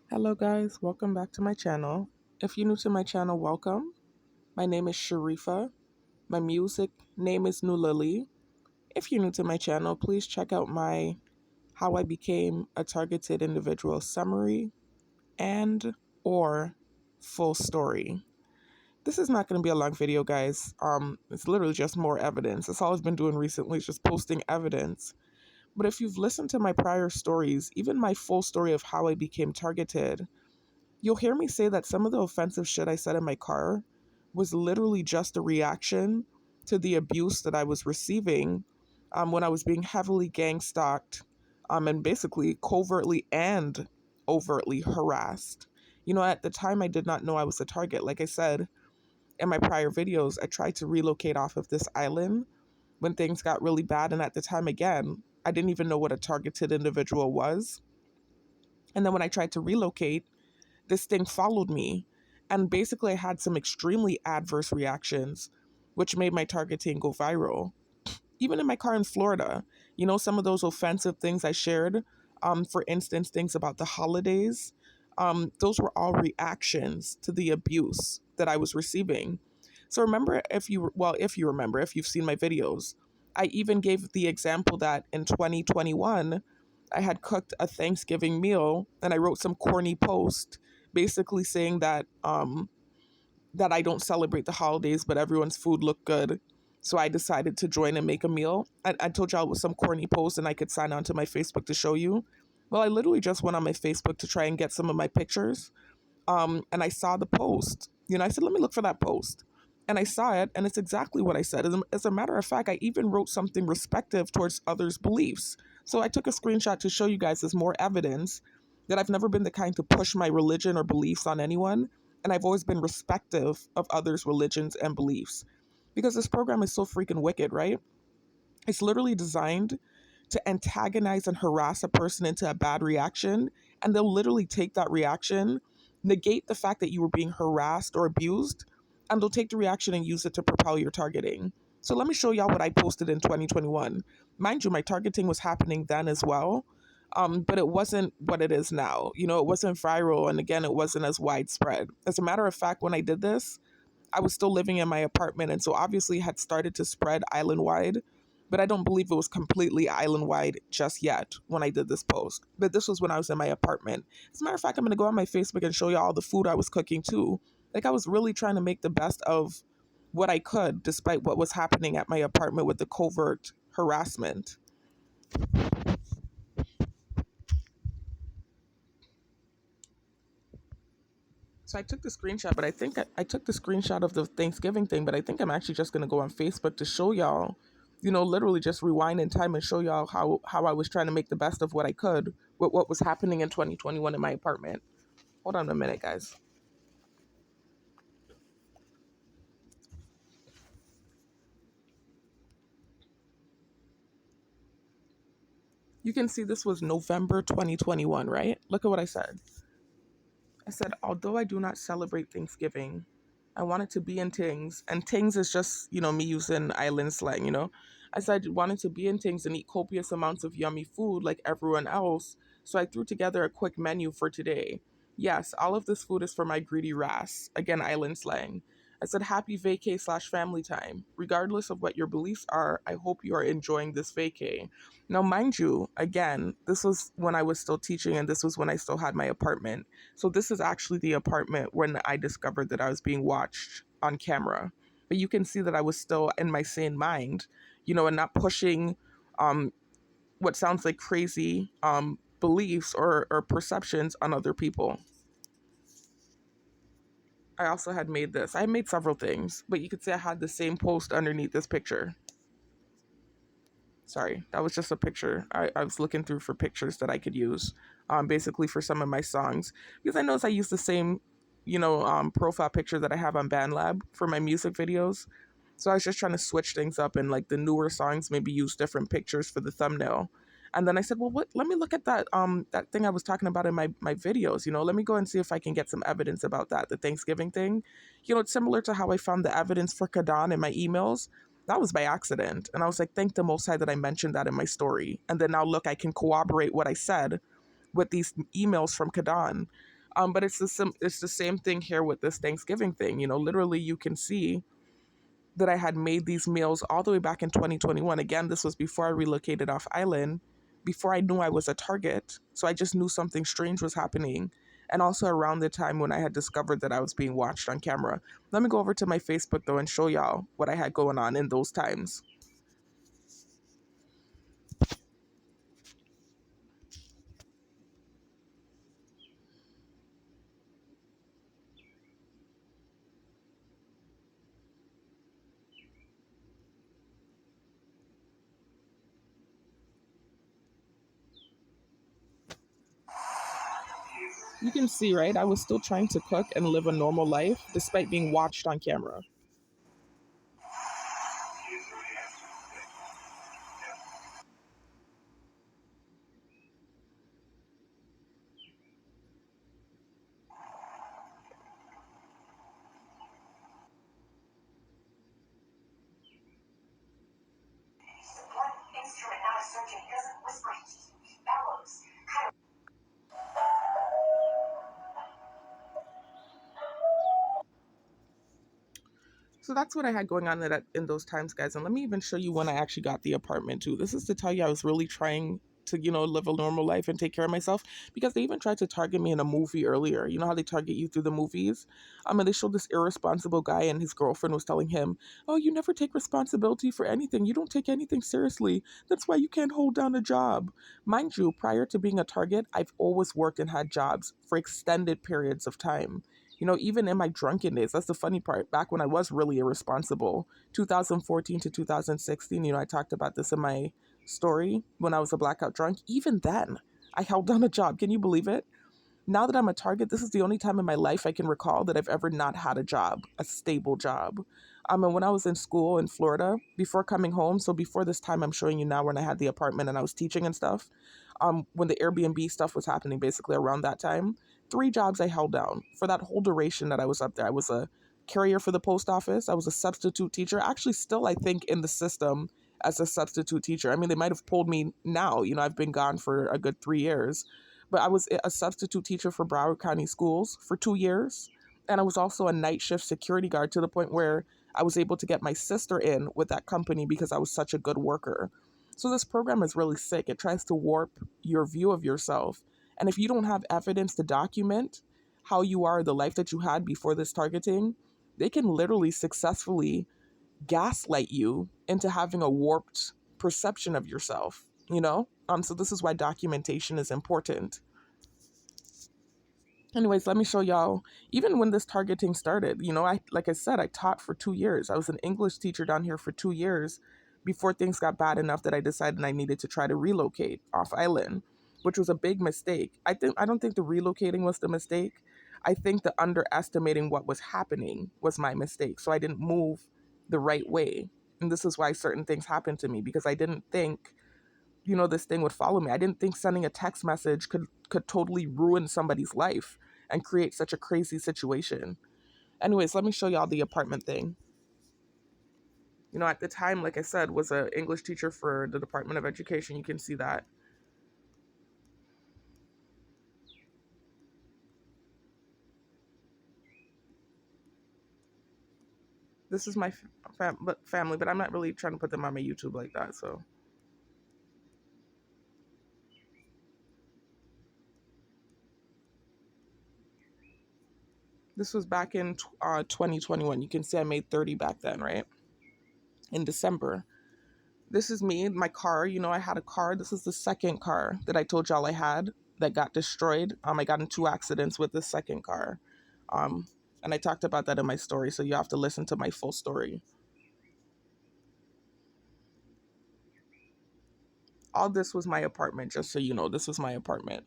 Hello guys, welcome back to my channel. If you're new to my channel, welcome. My name is Sharifa. My music name is New Lily. If you're new to my channel, please check out my How I Became a Targeted Individual summary and or full story. This is not going to be a long video, guys. It's literally just more evidence. That's all I've been doing recently, is just posting evidence. But if you've listened to my prior stories, even my full story of how I became targeted, you'll hear me say that some of the offensive shit I said in my car was literally just a reaction to the abuse that I was receiving when I was being heavily gang stalked and basically covertly and overtly harassed. You know, at the time, I did not know I was a target. Like I said in my prior videos, I tried to relocate off of this island when things got really bad. And at the time, again, I didn't even know what a targeted individual was. And then when I tried to relocate, this thing followed me. And basically, I had some extremely adverse reactions, which made my targeting go viral. Even in my car in Florida, you know, some of those offensive things I shared, for instance, things about the holidays, those were all reactions to the abuse that I was receiving. So remember, if you remember, if you've seen my videos, I even gave the example that in 2021, I had cooked a Thanksgiving meal and I wrote some corny post basically saying that I don't celebrate the holidays, but everyone's food looked good. So I decided to join and make a meal. I told y'all it was some corny post and I could sign on to my Facebook to show you. Well, I literally just went on my Facebook to try and get some of my pictures. And I saw the post. You know, I said, let me look for that post. And I saw it, and it's exactly what I said. As a matter of fact, I even wrote something respective towards others' beliefs. So I took a screenshot to show you guys as more evidence that I've never been the kind to push my religion or beliefs on anyone. And I've always been respective of others' religions and beliefs. Because this program is so freaking wicked, right? It's literally designed to antagonize and harass a person into a bad reaction. And they'll literally take that reaction, negate the fact that you were being harassed or abused, and they'll take the reaction and use it to propel your targeting. So let me show y'all what I posted in 2021. Mind you, my targeting was happening then as well. But it wasn't what it is now. You know, it wasn't viral. And again, it wasn't as widespread. As a matter of fact, when I did this, I was still living in my apartment, and so obviously had started to spread island wide, but I don't believe it was completely island wide just yet when I did this post. But this was when I was in my apartment. As a matter of fact, I'm gonna go on my Facebook and show you all the food I was cooking too. Like I was really trying to make the best of what I could, despite what was happening at my apartment with the covert harassment. So I took the screenshot, but I think I took the screenshot of the Thanksgiving thing, but I think I'm actually just gonna go on Facebook to show y'all, you know, literally just rewind in time and show y'all how I was trying to make the best of what I could with what was happening in 2021 in my apartment. Hold on a minute, guys. You can see this was November 2021, right? Look at what I said. I said, although I do not celebrate Thanksgiving, I wanted to be in Tings. And Tings is just, you know, me using island slang, you know. I said I wanted to be in Tings and eat copious amounts of yummy food like everyone else. So I threw together a quick menu for today. Yes, all of this food is for my greedy wrasse. Again, island slang. I said happy vacay slash family time. Regardless of what your beliefs are, I hope you are enjoying this vacay. Now, mind you, again, this was when I was still teaching and this was when I still had my apartment. So this is actually the apartment when I discovered that I was being watched on camera. But you can see that I was still in my sane mind, you know, and not pushing um, what sounds like crazy beliefs or perceptions on other people. I also had made this. I made several things, but you could say I had the same post underneath this picture. Sorry, that was just a picture. I was looking through for pictures that I could use, basically for some of my songs, because I noticed I use the same, you know, profile picture that I have on BandLab for my music videos. So I was just trying to switch things up and like the newer songs maybe use different pictures for the thumbnail. And then I said, well, what? Let me look at that thing I was talking about in my videos. You know, let me go and see if I can get some evidence about that, the Thanksgiving thing. You know, it's similar to how I found the evidence for Kadan in my emails. That was by accident. And I was like, thank the Most High that I mentioned that in my story. And then now look, I can corroborate what I said with these emails from Kadan. But it's the same thing here with this Thanksgiving thing. Literally you can see that I had made these meals all the way back in 2021. Again, this was before I relocated off island, before I knew I was a target. So I just knew something strange was happening. And also around the time when I had discovered that I was being watched on camera. Let me go over to my Facebook though and show y'all what I had going on in those times. You can see, right? I was still trying to cook and live a normal life despite being watched on camera. So that's what I had going on in those times, guys. And let me even show you when I actually got the apartment too. This is to tell you I was really trying to, live a normal life and take care of myself, because they even tried to target me in a movie earlier. You know how they target you through the movies? And they showed this irresponsible guy and his girlfriend was telling him, "Oh, you never take responsibility for anything. You don't take anything seriously. That's why you can't hold down a job." Mind you, prior to being a target, I've always worked and had jobs for extended periods of time. Even in my drunken days, that's the funny part. Back when I was really irresponsible, 2014 to 2016, I talked about this in my story when I was a blackout drunk. Even then, I held down a job. Can you believe it? Now that I'm a target, this is the only time in my life I can recall that I've ever not had a job, a stable job. And when I was in school in Florida, before coming home, so before this time I'm showing you now when I had the apartment and I was teaching and stuff, when the Airbnb stuff was happening, basically around that time, three jobs I held down for that whole duration that I was up there. I was a carrier for the post office. I was a substitute teacher, actually still, I think, in the system as a substitute teacher. I mean, they might have pulled me now. I've been gone for a good 3 years, but I was a substitute teacher for Broward County Schools for 2 years. And I was also a night shift security guard to the point where I was able to get my sister in with that company because I was such a good worker. So this program is really sick. It tries to warp your view of yourself. And if you don't have evidence to document how you are, the life that you had before this targeting, they can literally successfully gaslight you into having a warped perception of yourself. So this is why documentation is important. Anyways, let me show y'all. Even when this targeting started, I like I said, I taught for 2 years. I was an English teacher down here for 2 years before things got bad enough that I decided I needed to try to relocate off island, which was a big mistake. I don't think the relocating was the mistake. I think the underestimating what was happening was my mistake. So I didn't move the right way. And this is why certain things happened to me, because I didn't think this thing would follow me. I didn't think sending a text message could totally ruin somebody's life and create such a crazy situation. Anyways, let me show y'all the apartment thing. At the time, like I said, was an English teacher for the Department of Education. You can see that. This is my family, but I'm not really trying to put them on my YouTube like that. So this was back in 2021. You can see I made 30 back then, right? In December. This is me, my car. I had a car. This is the second car that I told y'all I had that got destroyed. I got in two accidents with the second car. Um, and I talked about that in my story, so you have to listen to my full story. All this was my apartment, just so you know. This was my apartment.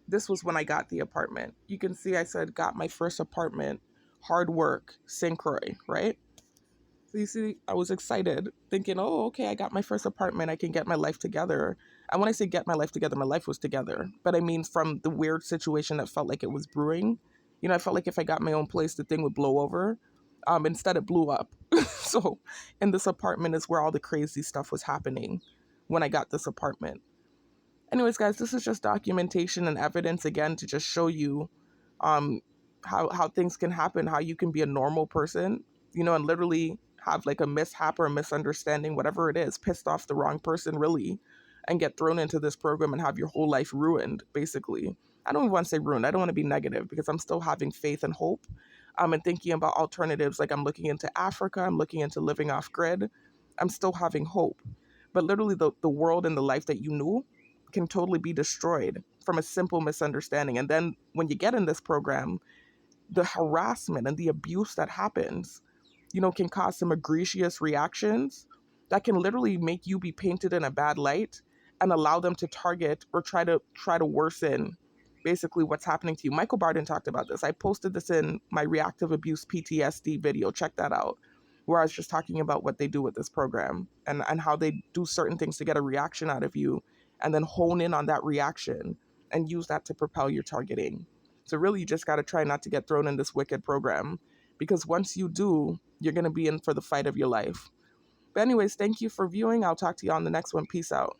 This was when I got the apartment. You can see I said got my first apartment, hard work, St. Croix, right? So you see, I was excited, thinking, oh, okay, I got my first apartment. I can get my life together. And when I say get my life together, my life was together. But I mean, from the weird situation that felt like it was brewing, I felt like if I got my own place, the thing would blow over. Instead, it blew up. So, in this apartment is where all the crazy stuff was happening when I got this apartment. Anyways, guys, this is just documentation and evidence again to just show you um how things can happen, how you can be a normal person, and literally have like a mishap or a misunderstanding, whatever it is, pissed off the wrong person really, and get thrown into this program and have your whole life ruined, basically. I don't even want to say ruined. I don't want to be negative because I'm still having faith and hope. And thinking about alternatives, like I'm looking into Africa, I'm looking into living off grid. I'm still having hope. But literally the world and the life that you knew can totally be destroyed from a simple misunderstanding. And then when you get in this program, the harassment and the abuse that happens, can cause some egregious reactions that can literally make you be painted in a bad light and allow them to target or try to worsen basically what's happening to you. Michael Barden talked about this. I posted this in my reactive abuse PTSD video. Check that out. Where I was just talking about what they do with this program and how they do certain things to get a reaction out of you and then hone in on that reaction and use that to propel your targeting. So really, you just got to try not to get thrown in this wicked program because once you do, you're going to be in for the fight of your life. But anyways, thank you for viewing. I'll talk to you on the next one. Peace out.